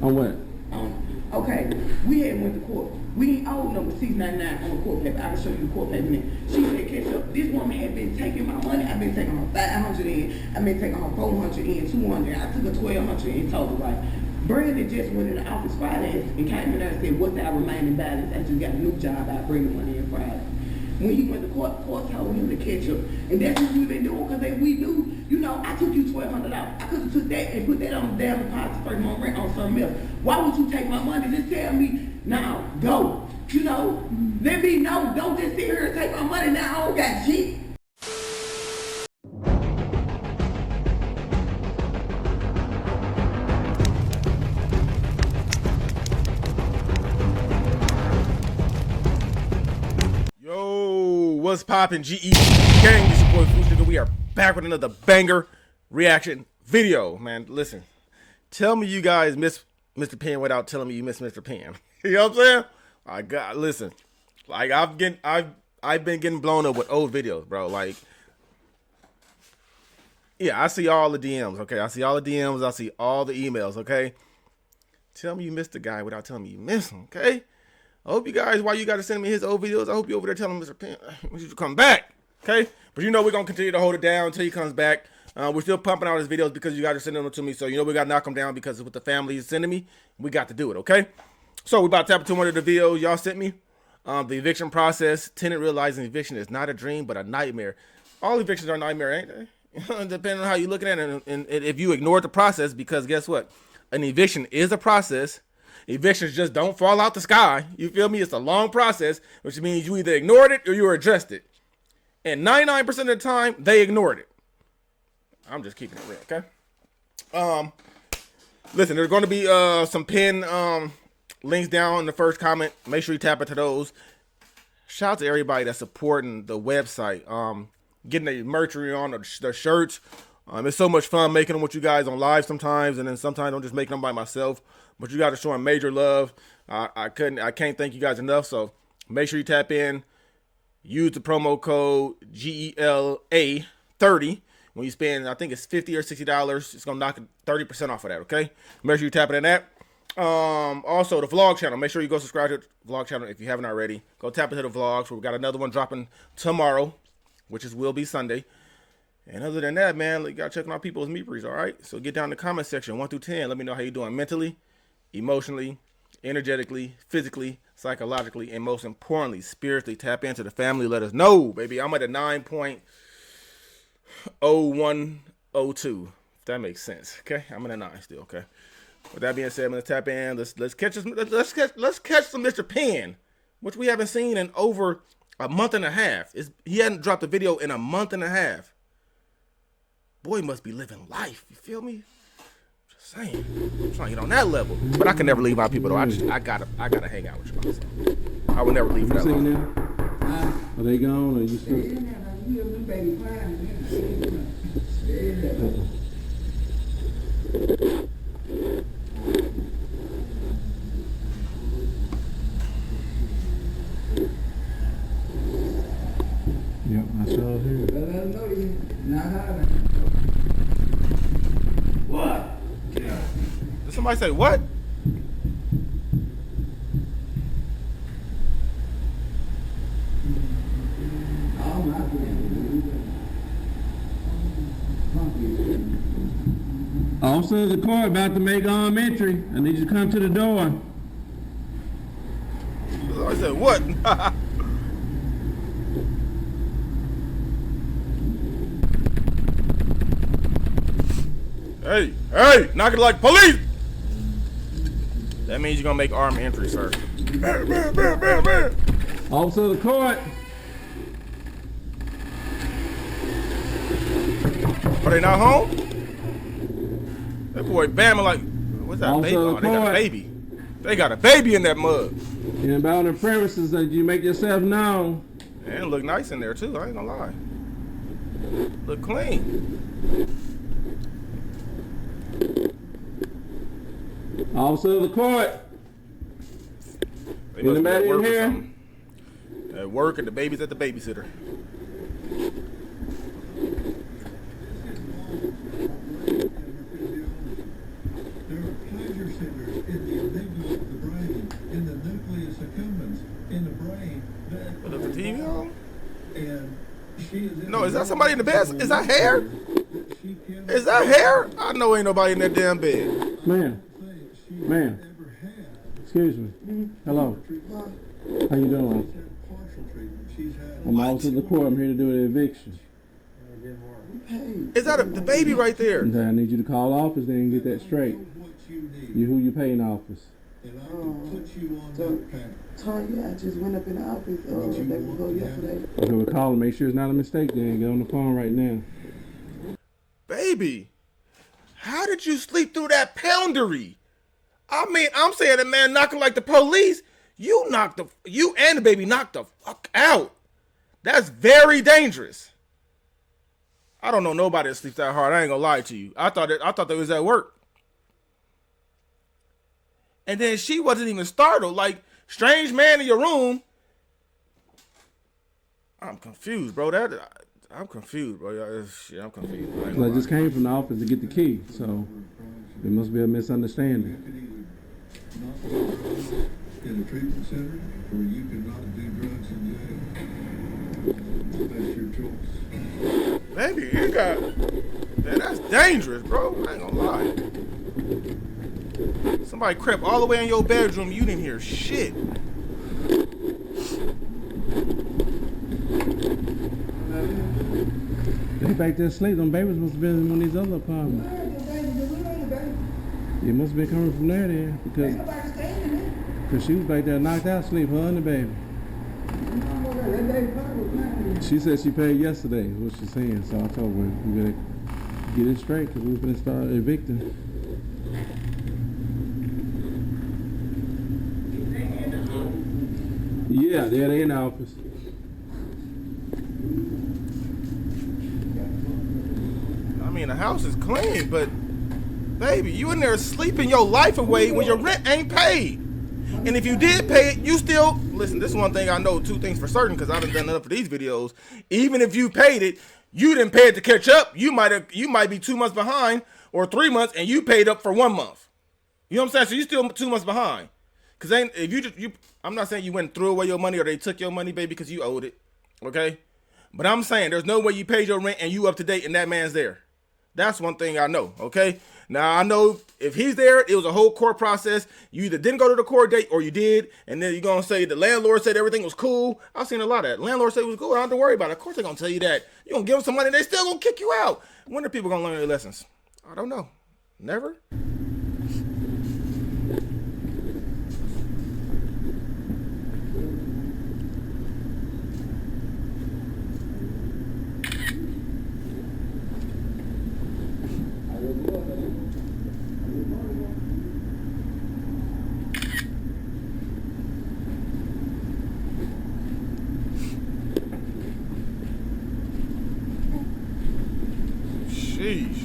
On what? Okay, we had went to court. We ain't owed number 699 on the court paper. I can show you the court paper now. She said, catch up. This woman had been taking my money. I've been taking her 500 in. I've been taking her 400 in, 200. I took her 1,200 in total, right? Brandon just went in the office Friday and came in there and said, what's our remaining balance? I just got a new job. I bring the money in Friday. When he went to court told him to catch up. And that's what we've been doing, because we do, you know, I took you $1,200. I could have took that and put that on the damn deposit first month rent on something else. Why would you take my money? Just tell me, now, go. You know, let me know. Don't just sit here and take my money. Now I don't got shit. What's poppin', GE gang? It's your boy Food. We are back with another banger reaction video, man. Listen, tell me you guys miss Mr. Penn without telling me you miss Mr. Penn. You know what I'm saying? Listen, like I've been getting blown up with old videos, bro. Like, yeah, I see all the DMs, okay? I see all the DMs, I see all the emails, okay? Tell me you missed the guy without telling me you miss him, okay? I hope you guys, while you got to send me his old videos, I hope you over there telling Mr. Penn, we should come back, okay? But you know we're going to continue to hold it down until he comes back. We're still pumping out his videos because you guys are sending them to me. So, you know, we got to knock them down because with the family is sending me, we got to do it, okay? So, we're about to tap into one of the videos y'all sent me. The eviction process. Tenant realizing eviction is not a dream, but a nightmare. All evictions are a nightmare, ain't they? Depending on how you're looking at it. And if you ignore the process, because guess what? An eviction is a process. Evictions just don't fall out the sky. You feel me? It's a long process, which means you either ignored it or you addressed it. And 99% of the time, they ignored it. I'm just keeping it real, okay? Listen, there's going to be some pinned links down in the first comment. Make sure you tap into those. Shout out to everybody that's supporting the website. Getting the merch on, the shirts. It's so much fun making them with you guys on live sometimes, and then sometimes I'm just making them by myself. But you guys are showing major love. I can't thank you guys enough. So make sure you tap in. Use the promo code GELA30 when you spend. I think it's $50 or $60. It's gonna knock 30% off of that. Okay. Make sure you tap in that. Also the vlog channel. Make sure you go subscribe to the vlog channel if you haven't already. Go tap into the vlogs. We got another one dropping tomorrow, which will be Sunday. And other than that, man, you gotta check on our people's meeperies, all right? So get down in the comment section, 1 through 10. Let me know how you're doing mentally, emotionally, energetically, physically, psychologically, and most importantly, spiritually. Tap into the family. Let us know, baby. I'm at a 9.0102. If that makes sense, okay? I'm at a 9 still, okay? With that being said, I'm gonna tap in. Let's catch some Mr. Penn, which we haven't seen in over a month and a half. He hadn't dropped a video in a month and a half. Boy must be living life. You feel me? Just saying. I'm trying to get on that level. But I can never leave my people though. I gotta hang out with you myself. I will never leave that long. Are they gone or you still? Yep, I saw it here. What? Yeah. Did somebody say what? Officer of the court about to make entry. I need you to come to the door. I said what? Hey, knock it like police! That means you're gonna make armed entry, sir. Officer of the court. Are they not home? That boy bamming like, what's that baby? Oh, they got a baby. They got a baby in that mug. And about the premises that you make yourself known. And it look nice in there too, I ain't gonna lie. Look clean. Officer of the court. Anybody in here? At work and the baby's at the babysitter. neurotransmitters in the amygdala of the brain, in the nucleus accumbens in the brain. What is the TV on? And she is No, is that somebody in the bed? Is that hair? Is that hair? I know ain't nobody in that damn bed. Ma'am. Ma'am. Excuse me. Hello. How you doing? I'm out to the court. I'm here to do an eviction. Is that the baby right there? Okay, I need you to call office then and get that straight. Who you pay in office? Tanya, I just went up in the office day before yesterday. Okay, we'll call him. Make sure it's not a mistake then. Get on the phone right now. Baby, how did you sleep through that poundery? I mean, I'm saying that man knocking like the police. You and the baby knocked the fuck out. That's very dangerous. I don't know nobody that sleeps that hard. I ain't gonna lie to you. I thought they was at work. And then she wasn't even startled. Like, strange man in your room. I'm confused, bro. I'm confused, bro. Shit, I'm confused. I just came from the office to get the key, so there must be a misunderstanding. In a treatment center where you cannot do drugs in jail. That's your choice. Baby, you got... Man, that's dangerous, bro. I ain't gonna lie. Somebody crept all the way in your bedroom. You didn't hear shit. They back there asleep. Them babies must have been in one of these other apartments. It must have been coming from there then, because she was back there knocked out asleep, her and the baby. She said she paid yesterday, is what she's saying. So I told her we better get it straight because we're going to start evicting. Yeah, they in the office. I mean, the house is clean, but baby, you in there sleeping your life away when your rent ain't paid. And if you did pay it, you still... Listen, this is one thing I know, two things for certain, because I done enough of these videos. Even if you paid it, you didn't pay it to catch up. You might be 2 months behind or 3 months, and you paid up for 1 month. You know what I'm saying? So you still 2 months behind. Because if I'm not saying you went and threw away your money or they took your money, baby, because you owed it. Okay? But I'm saying there's no way you paid your rent and you up to date and that man's there. That's one thing I know, okay? Now, I know if he's there, it was a whole court process. You either didn't go to the court date or you did, and then you're going to say the landlord said everything was cool. I've seen a lot of that. Landlord said it was cool. I don't have to worry about it. Of course they're going to tell you that. You're going to give them some money, they still going to kick you out. When are people going to learn their lessons? I don't know. Never? Sheesh.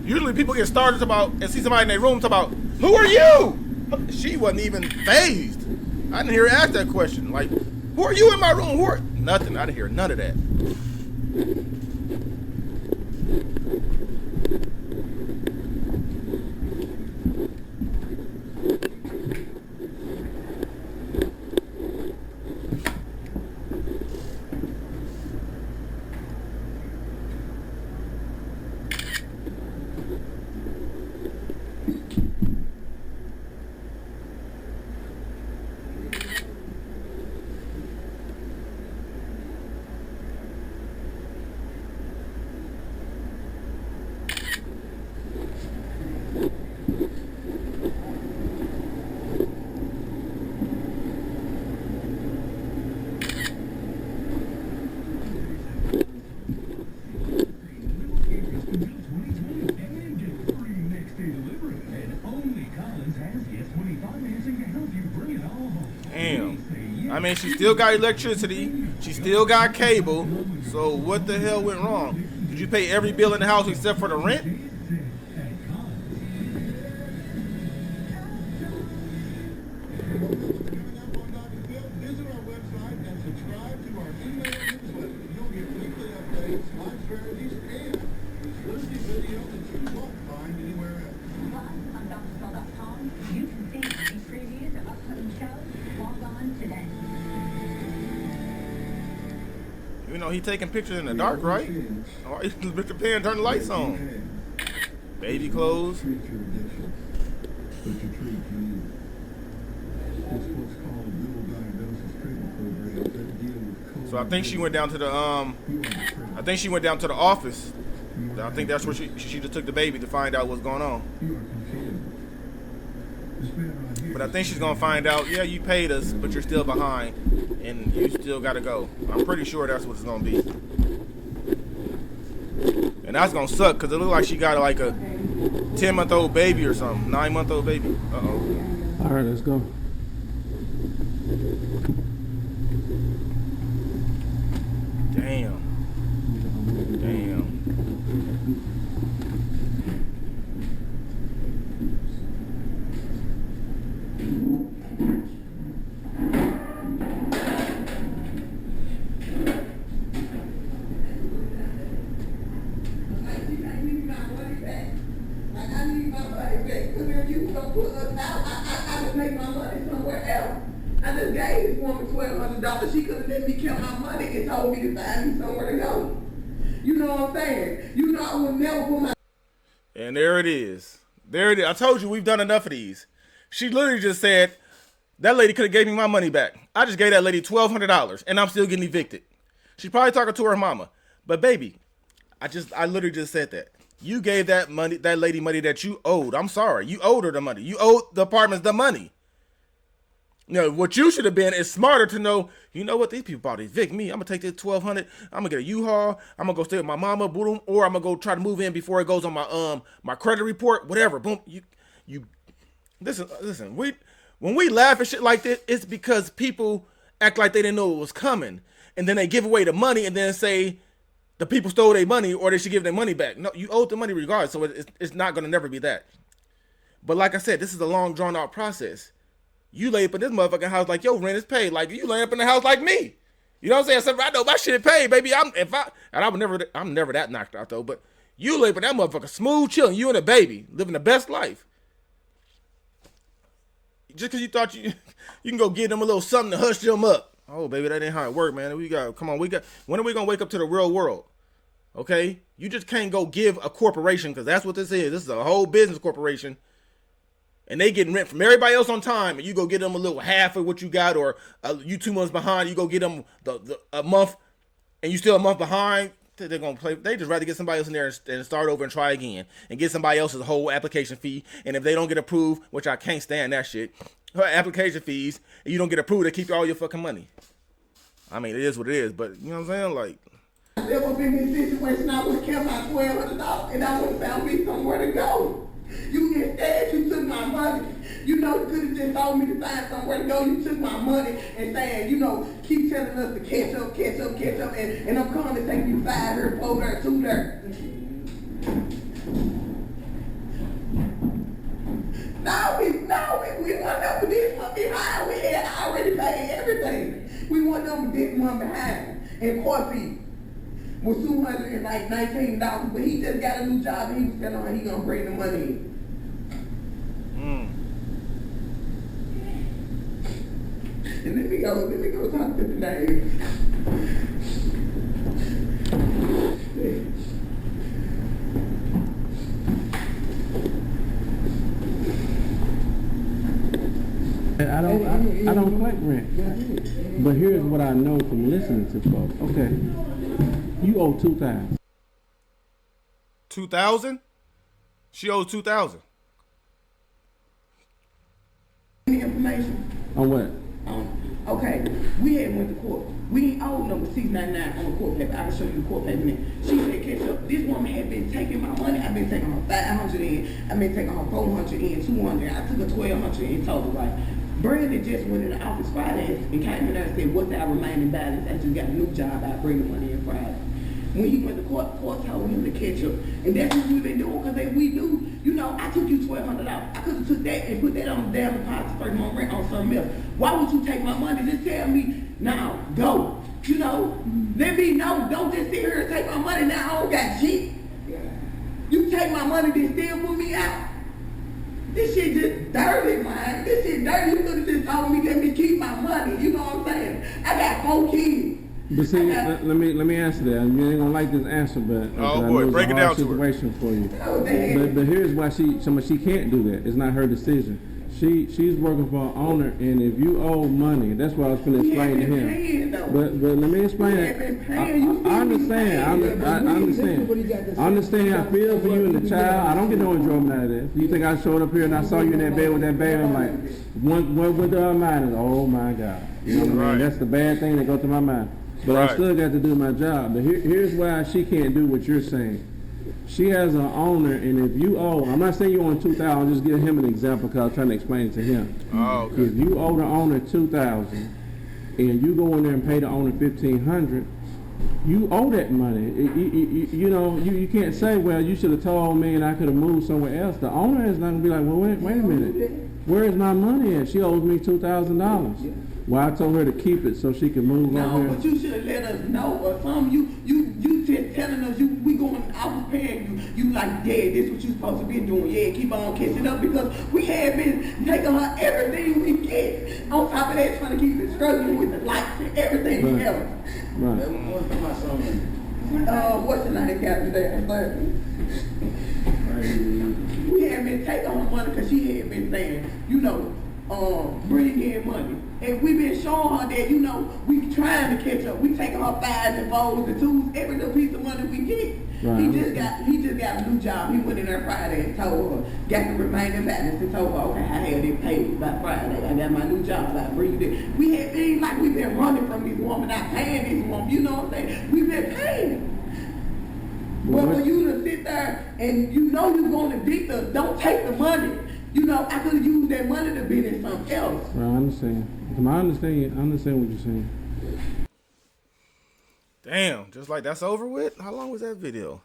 Usually people get started about and see somebody in their room talk about, who are you? She wasn't even phased. I didn't hear her ask that question. Like, who are you in my room? Who are... Nothing. I didn't hear none of that. Damn. I mean, she still got electricity. She still got cable. So what the hell went wrong? Did you pay every bill in the house except for the rent? Visit our website and subscribe to our email newsletter. You'll get weekly updates, live strategies, You won't find anywhere else. Live on DrSkull.com, you can see the previews of upcoming shows. Log on today. You know, he taking pictures in the dark, right? All right, Mr. Penn, turn the lights on. Baby clothes. Treat your addiction, but you treat you. It's what's called a dual diagnosis treatment program that deal with So I think she went down to the You are depressed. I think she went down to the office. I think that's where she just took the baby to find out what's going on. You are confused. This man right here. But I think she's gonna find out, yeah, you paid us, but you're still behind, and you still gotta go. I'm pretty sure that's what it's gonna be. And that's gonna suck, cause it looks like she got like a 10-month-old baby or something, 9-month-old baby. Uh-oh. All right, let's go. Damn. Damn. I just gave this woman $1,200. She could have let me count my money and told me to find me somewhere to go. You know what I'm saying? You know I would never put my... And there it is. There it is. I told you we've done enough of these. She literally just said, that lady could have gave me my money back. I just gave that lady $1,200 and I'm still getting evicted. She's probably talking to her mama. But baby, I literally just said that. You gave that lady money that you owed. I'm sorry. You owed her the money. You owed the apartments the money. You know, what you should have been is smarter to know, you know what, these people about to evict me. I'm going to take this $1,200. I'm going to get a U-Haul. I'm going to go stay with my mama, boom, or I'm going to go try to move in before it goes on my credit report, whatever. Boom. You listen, when we laugh at shit like this, it's because people act like they didn't know it was coming. And then they give away the money and then say the people stole their money or they should give their money back. No, you owe the money regardless, so it's not going to never be that. But like I said, this is a long, drawn-out process. You lay up in this motherfucking house like your rent is paid. Like you lay up in the house like me. You know what I'm saying? Except I know my shit paid, baby. I'm never that knocked out though. But you lay up in that motherfucker smooth chilling. You and a baby living the best life. Just because you thought you can go give them a little something to hush them up. Oh baby, that ain't how it work, man. When are we gonna wake up to the real world? Okay, you just can't go give a corporation, because that's what this is. This is a whole business corporation. And they getting rent from everybody else on time, and you go get them a little half of what you got, or you 2 months behind, you go get them a month, and you still a month behind. They're gonna play. They just rather get somebody else in there and start over and try again, and get somebody else's whole application fee. And if they don't get approved, which I can't stand that shit, her application fees, and you don't get approved, they keep all your fucking money. I mean, it is what it is, but you know what I'm saying, like. There would be in this situation, I would have kept my $1,200 and I would have found me somewhere to go. You instead, you took my money. You know, you could have just told me to find somewhere to go. You took my money and saying, you know, keep telling us to catch up, and I'm coming to take you 5 here, 4 there, 2 there. We want them with this one behind. We had already paid everything. We want them with this one behind. And court fee was $219, but he just got a new job and he was telling her he gonna bring the money in. And let me go talk to the neighbor. I don't collect rent. But here's what I know from listening to folks. Okay, you owe $2,000. 2,000? She owes 2,000. Any information? On what? Okay, we had went to court. We owe number 699 on the court paper. I can show you the court paper. She said, catch up. This woman had been taking my money. I've been taking her 500 in. I've been taking her 400 in, 200. I took her 1,200 in total, right? Brandon just went in the office Friday and came in there and said, what's our remaining balance? I just got a new job. I bring the money in Friday. When he went to court told him to catch up. And that's what we've been doing, because we knew, you know, I took you $1,200. I could have took that and put that on the damn deposit first month rent on something else. Why would you take my money? Just tell me, now, go. You know, let me know. Don't just sit here and take my money. Now I don't got shit. You take my money, then still put me out. This shit just dirty, man. This shit dirty. You could have just told me, let me keep my money. You know what I'm saying? I got 4 kids. But see, let me answer that. You ain't gonna like this answer, but Oh, I boy, know it's break a it hard down to her. situation for you. Oh, damn. But here's why she can't do that. It's not her decision. She's working for an owner, and if you owe money, that's what I was going to explain to him. But let me explain it. I understand. I understand. I understand. I feel for you and the child. I don't get no enjoyment out of this. You think I showed up here and I saw you in that bed with that baby? I'm like, what with the mind is, oh my God. You know what I mean? Right. That's the bad thing that goes to my mind. But Right. I still got to do my job. But here's why she can't do what you're saying. She has an owner, and if you owe, I'm not saying you owe $2,000. I'll just give him an example because I'm trying to explain it to him. Oh, okay. If you owe the owner $2,000, and you go in there and pay the owner $1,500, you owe that money. You can't say, well, you should have told me and I could have moved somewhere else. The owner is not going to be like, well, wait a minute. Where is my money at? She owes me $2,000. Well, I told her to keep it so she can move No, over but here. you should have let us know or something. You just telling us we going, I was paying you. You like, yeah, this what you supposed to be doing. Yeah, keep on catching up because we had been taking her everything we get. On top of that, trying to keep it struggling with the lights and everything Right. else. Right. What's the name got today? We had been taking her money because she had been saying, bring in money. And we've been showing her that, we trying to catch up. We taking her 5s and 4s and 2s, every little piece of money we get. Right. He just got a new job. He went in there Friday and told her, got the remaining balance and told her, okay, I had it paid by Friday. I got my new job. I breathed it. We had things like we've been running from this woman, not paying this woman. You know what I'm saying? We've been paying. But for you to sit there and you're going to evict us, don't take the money. I could have used that money to be in something else. Right, I understand. I understand what you're saying. Damn, just like that's over with? How long was that video?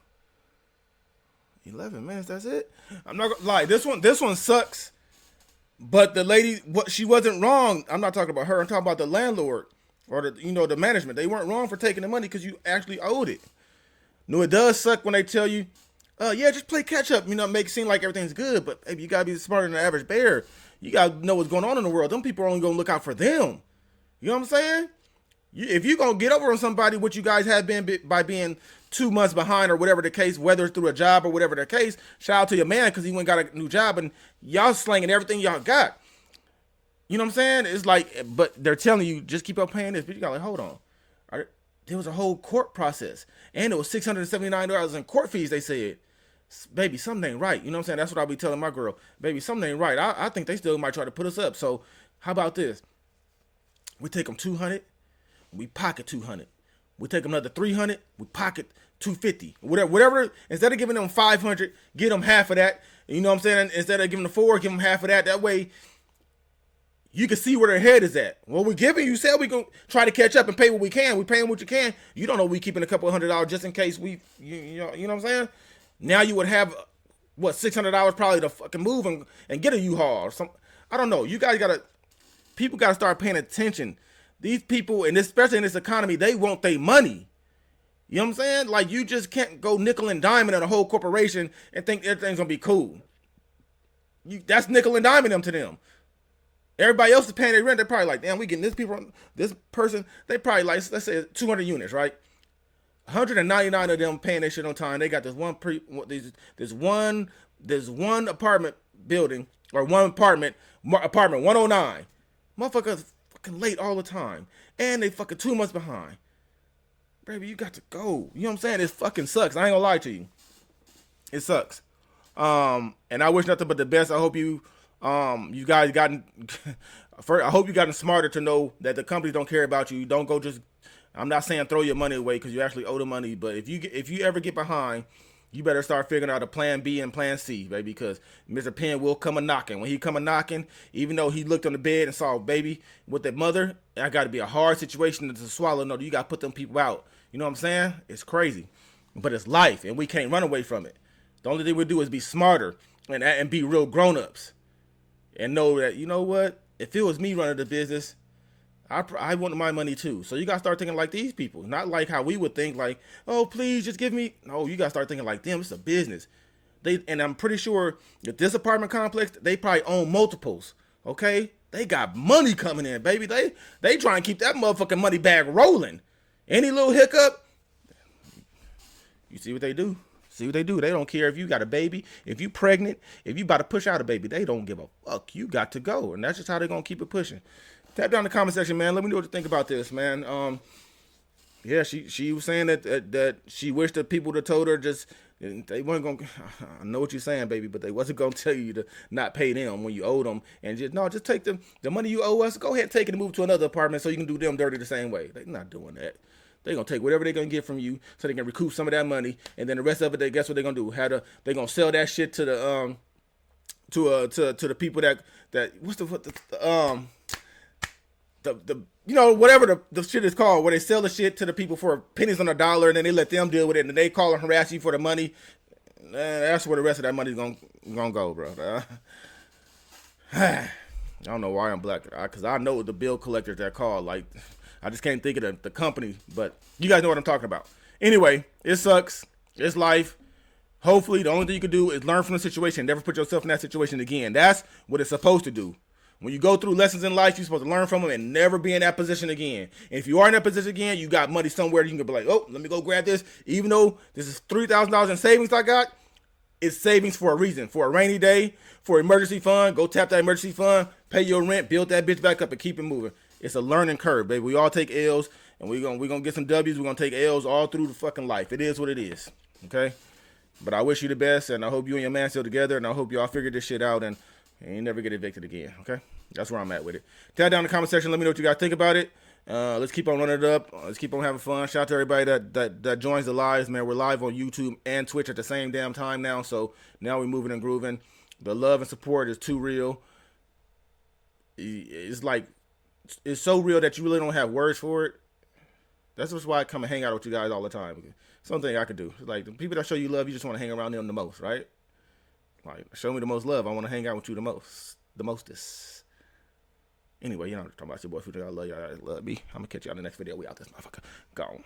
11 minutes, that's it? I'm not gonna lie, this one sucks. But the lady, she wasn't wrong. I'm not talking about her, I'm talking about the landlord or the management. They weren't wrong for taking the money because you actually owed it. No, it does suck when they tell you, yeah, just play catch up, make it seem like everything's good, but hey, you gotta be smarter than the average bear. You gotta know what's going on in the world. Them people are only gonna look out for them. You know what I'm saying? If you're gonna get over on somebody, what you guys have been by being 2 months behind or whatever the case, whether it's through a job or whatever the case, shout out to your man because he went and got a new job and y'all slanging everything y'all got. You know what I'm saying? It's like, but they're telling you just keep up paying this, but you got like, hold on. There was a whole court process and it was $679 in court fees. They said, baby, something ain't right. You know what I'm saying? That's what I'll be telling my girl. Baby, something ain't right. I think they still might try to put us up. So how about this? We take them 200, we pocket 200. We take them another 300, we pocket 250. Whatever. Instead of giving them 500, get them half of that. You know what I'm saying? Instead of giving them 4, give them half of that. That way, you can see where their head is at. Well, we're giving you, said we're going to try to catch up and pay what we can. We're paying what you can. You don't know we keeping a couple $100 just in case you know what I'm saying? Now you would have, $600 probably to fucking move and get a U-Haul or something. I don't know. You guys people got to start paying attention. These people, and especially in this economy, they want their money. You know what I'm saying? Like, you just can't go nickel and diming at a whole corporation and think everything's going to be cool. That's nickel and diming them to them. Everybody else is paying their rent. They're probably like, damn, we getting this person. They probably like, let's say 200 units, right? 199 of them paying their shit on time. They got this one apartment building or one apartment 109. Motherfuckers fucking late all the time. And they fucking 2 months behind. Baby, you got to go. You know what I'm saying? It fucking sucks. I ain't gonna lie to you. It sucks. And I wish nothing but the best. I hope you guys gotten first, I hope you gotten smarter to know that the companies don't care about you. Don't go just, I'm not saying throw your money away because you actually owe the money, but if you ever get behind, you better start figuring out a plan B and plan C, baby, because Mr. Penn will come a knocking. When he come a knocking, even though he looked on the bed and saw a baby with that mother, that got to be a hard situation to swallow. No, you got to put them people out. You know what I'm saying? It's crazy, but it's life, and we can't run away from it. The only thing we do is be smarter and be real grown-ups and know that, you know what? If it was me running the business, I want my money too. So you got to start thinking like these people, not like how we would think like, oh, please just give me. No, you got to start thinking like them. It's a business. And I'm pretty sure that this apartment complex, they probably own multiples. Okay, they got money coming in, baby. They try and keep that motherfucking money bag rolling. Any little hiccup, you see what they do. See what they do. They don't care if you got a baby, if you pregnant, if you about to push out a baby. They don't give a fuck. You got to go, and that's just how they're gonna keep it pushing. Tap down in the comment section, man. Let me know what you think about this, man. Yeah, she was saying that she wished that people that told her just they weren't gonna. I know what you're saying, baby, but they wasn't gonna tell you to not pay them when you owed them, and just take the money you owe us. Go ahead and take it and move to another apartment so you can do them dirty the same way. They're not doing that. They're going to take whatever they're going to get from you so they can recoup some of that money. And then the rest of it, guess what they're going to do? They're going to sell that shit to the to the people that what's the whatever the shit is called, where they sell the shit to the people for pennies on a dollar, and then they let them deal with it, and then they call and harass you for the money. That's where the rest of that money's going to go, bro. I don't know why I'm black, because I know the bill collectors that call, like, I just can't think of the company, but you guys know what I'm talking about. Anyway, it sucks. It's life. Hopefully, the only thing you can do is learn from the situation. Never put yourself in that situation again. That's what it's supposed to do. When you go through lessons in life, you're supposed to learn from them and never be in that position again. And if you are in that position again, you got money somewhere. You can be like, oh, let me go grab this. Even though this is $3,000 in savings I got, it's savings for a reason. For a rainy day, for emergency fund. Go tap that emergency fund, pay your rent, build that bitch back up, and keep it moving. It's a learning curve, baby. We all take L's, and we're gonna get some W's. We're gonna take L's all through the fucking life. It is what it is, okay? But I wish you the best, and I hope you and your man still together, and I hope y'all figure this shit out and you never get evicted again, okay? That's where I'm at with it. Tap down in the comment section. Let me know what you guys think about it. Let's keep on running it up. Let's keep on having fun. Shout out to everybody that joins the lives, man. We're live on YouTube and Twitch at the same damn time now, so now we're moving and grooving. The love and support is too real. It's like, it's so real that you really don't have words for it. That's just why I come and hang out with you guys all the time. Something I could do. It's like, the people that show you love, you just want to hang around them the most, right? Like, show me the most love. I want to hang out with you the mostest. Anyway, you know what I'm talking about. It's your boy Future. I love y'all. I love me. I'm going to catch y'all in the next video. We out this motherfucker. Gone.